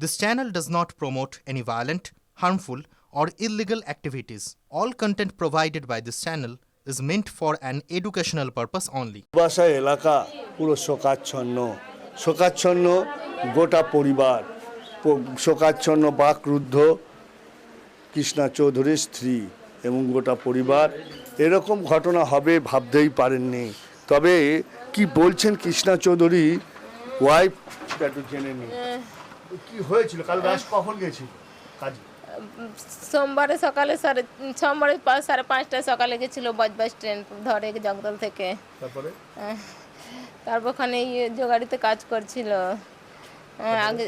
This channel does not promote any violent, harmful, or illegal activities. All content provided by this channel is meant for an educational purpose only. বাসা এলাকা পুরো শোকাচ্ছন্ন গোটা পরিবার শোকাচ্ছন্ন বাকরুদ্ধ কৃষ্ণা চৌধুরীর স্ত্রী এবং গোটা পরিবার এরকম ঘটনা হবে ভাবতেই পারেননি। তবে কি বলছেন কৃষ্ণা চৌধুরী ওয়াইফ একটু জেনে নিন কি হয়েছিল। কাল রাত কখন গেছিল কাজে? সোমবারে সকালে সোমবারে 5:30টায় সকালে গেছিল বাস ট্রেন ধরে জগদল থেকে। তারপর ওখানে জোগাড়িতে কাজ করছিল।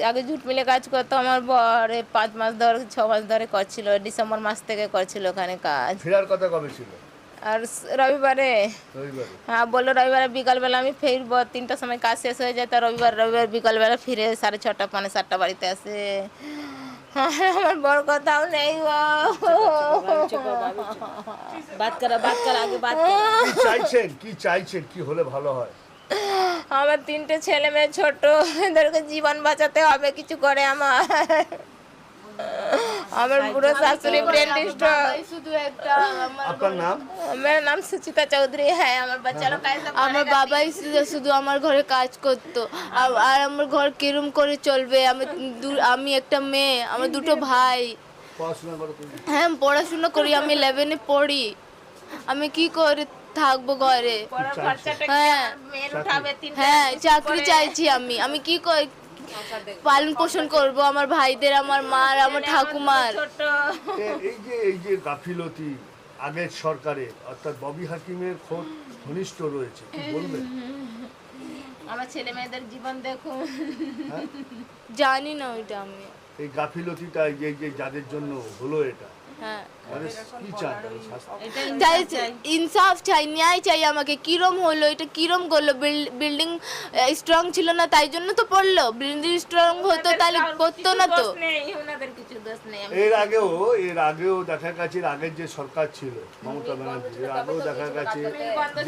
আগে জুট মিলে কাজ করতো আমার বর, 5 মাস ধরে 6 মাস ধরে করছিল, ডিসেম্বর মাস থেকে করছিল ওখানে কাজ। ফেরার কথা কবে ছিল? আর রবিবারে হ্যাঁ বললো রবিবারে বিকালবেলা আমি ফিরবো, 3টার সময় কাজ শেষ হয়ে যায়। তা রবিবার বিকালবেলা ফিরে 6:30 পৌনে 7টা বাড়িতে আসে। আমার বড় কথাও নেই। কি চাইছেন কি হলে ভালো হয়? আমার 3টে ছেলে মেয়ে ছোট, এদেরকে জীবন বাঁচাতে হবে কিছু করে। আমার বুড়ো শাশুড়ি ব্রেন স্ট্রোক। আপনার নাম? मेरा नाम सुचिता चौधरी है। আমার বাবাই শুধু আমার ঘরে কাজ করতো। আর আমার ঘর কিরম করে চলবে? আমি একটা মেয়ে, আমার 2টো ভাই। হ্যাঁ পড়াশোনা করি, আমি 11-এ পড়ি। আমি কি করে থাকবো ঘরে? হ্যাঁ চাকরি চাইছি আমি কি করে পালন পোষণ করব আমার ভাইদের, আমার মার, আমার ঠাকুমার? এই যে গাফিলতি আগের সরকারের অর্থাৎ ববি হাকিমের খুব ঘনিষ্ঠ রয়েছে, কি বলবেন? আমার ছেলে মেয়েদের জীবন দেখুন। জানি না ওইটা আমি। এই গাফিলতিটা যে যাদের জন্য হলো এটা, হ্যাঁ কি চান? ইনসাফ চাই, ন্যায় চাই আমাকে। কিরম হলো এটা, কিরম করলো? বিল্ডিং স্ট্রং ছিল না তাই জন্য তো পড়লো। বিল্ডিং স্ট্রং হতো তাহলে পড়তো না তো। এর আগেও দেখা গেছে আগের যে সরকার ছিল মমতা ব্যানার্জি, আগেও দেখা গেছে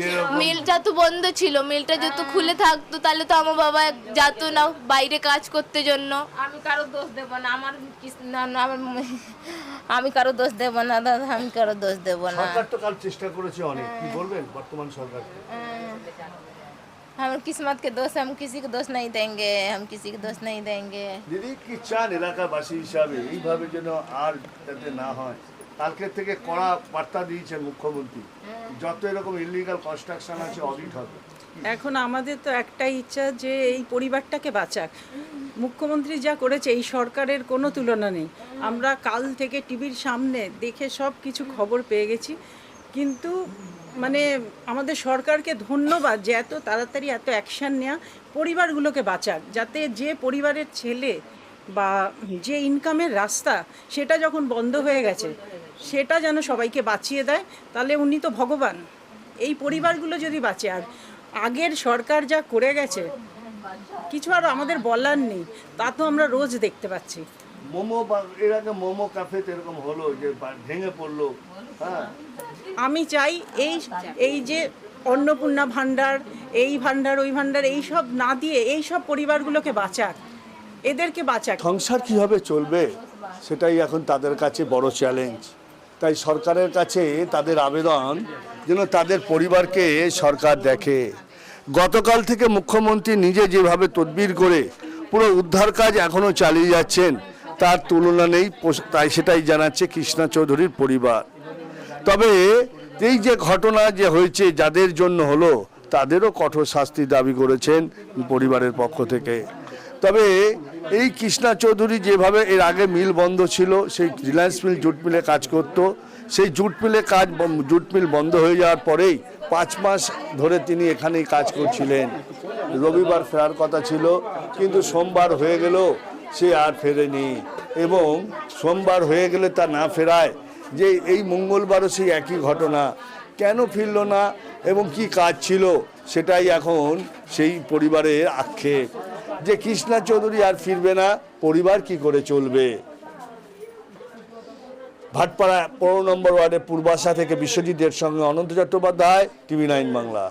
যে মিলটা তো বন্ধ ছিল। মিলটা যত খুলে থাকতো তাহলে তো আমার বাবা যেত না বাইরে কাজ করতে জন্য। আমি কারো দোষ দেব না, আমি কারো দোষ দেব না দাদা, আমি কারো দোষ দেব না। সরকার তো কাল চেষ্টা করেছে অনেক, কি বলবেন বর্তমান সরকারকে? हम किस्मत के दोस्त, हम किसी को दोष नहीं देंगे, हम किसी को दोष नहीं देंगे। দিদি কি চান এলাকাবাসী হিসাবে এইভাবে যেন আর যাতে না হয়? কালকের থেকে কড়া বার্তা দিয়েছেন মুখ্যমন্ত্রী, যত এরকম ইলিগাল কনস্ট্রাকশন আছে অডিট হবে। এখন আমাদের তো একটাই ইচ্ছা যে এই পরিবারটাকে বাঁচাক। মুখ্যমন্ত্রী যা করেছে এই সরকারের কোনো তুলনা নেই। আমরা কাল থেকে টিভির সামনে দেখে সব কিছু খবর পেয়ে গেছি, কিন্তু মানে আমাদের সরকারকে ধন্যবাদ যে এত তাড়াতাড়ি এত অ্যাকশান নেওয়া, পরিবারগুলোকে বাঁচাক। যাতে যে পরিবারের ছেলে বা যে ইনকামের রাস্তা সেটা যখন বন্ধ হয়ে গেছে সেটা যেন সবাইকে বাঁচিয়ে দেয়। তাহলে উনি তো ভগবান। এই পরিবারগুলো যদি বাঁচে, আর আগের সরকার যা করে গেছে কিছু আর আমাদের বলার নেই, তা তো আমরা রোজ দেখতে পাচ্ছি। এর আগে মোমো ক্যাফেতে এরকম হলো যে ভেঙে পড়লো। হ্যাঁ আমি চাই এই যে অন্নপূর্ণা ভাণ্ডার, এই ভাণ্ডার ওই ভাণ্ডার এইসব না দিয়ে এই সব পরিবারগুলোকে বাঁচাক, এদেরকে বাঁচাক। সংসার কীভাবে চলবে সেটাই এখন তাদের কাছে বড় চ্যালেঞ্জ। তাই সরকারের কাছে তাদের আবেদন যেন তাদের পরিবারকে সরকার দেখে। গতকাল থেকে মুখ্যমন্ত্রী নিজে যেভাবে তদবির করে পুরো উদ্ধার কাজ এখনও চালিয়ে যাচ্ছেন তার তুলনা নেই, তাই সেটাই জানাচ্ছে কৃষ্ণা চৌধুরীর পরিবার। তবে এই যে ঘটনা যে হয়েছে যাদের জন্য হলো তাদেরও কঠোর শাস্তি দাবি করেছেন পরিবারের পক্ষ থেকে। তবে এই কৃষ্ণা চৌধুরী যেভাবে এর আগে মিল বন্ধ ছিল, সেই রিলায়েন্স মিল জুট মিলে কাজ করত, সেই জুট মিল বন্ধ হয়ে যাওয়ার পরেই 5 মাস ধরে তিনি এখানেই কাজ করছিলেন। রবিবার ফেরার কথা ছিল, কিন্তু সোমবার হয়ে গেল সে আর ফেরেনি, এবং সোমবার হয়ে গেলে তা না ফেরায় যে এই মঙ্গলবারও সেই একই ঘটনা। কেন ফিরল না এবং কি কাজ ছিল সেটাই এখন সেই পরিবারের আক্ষেপ যে কৃষ্ণা চৌধুরী আর ফিরবে না, পরিবার কি করে চলবে। ভাটপাড়া 15 নম্বর ওয়ার্ডে পূর্বাশা থেকে বিশ্বজিতের সঙ্গে অনন্ত চট্টোপাধ্যায়, TV9 বাংলা।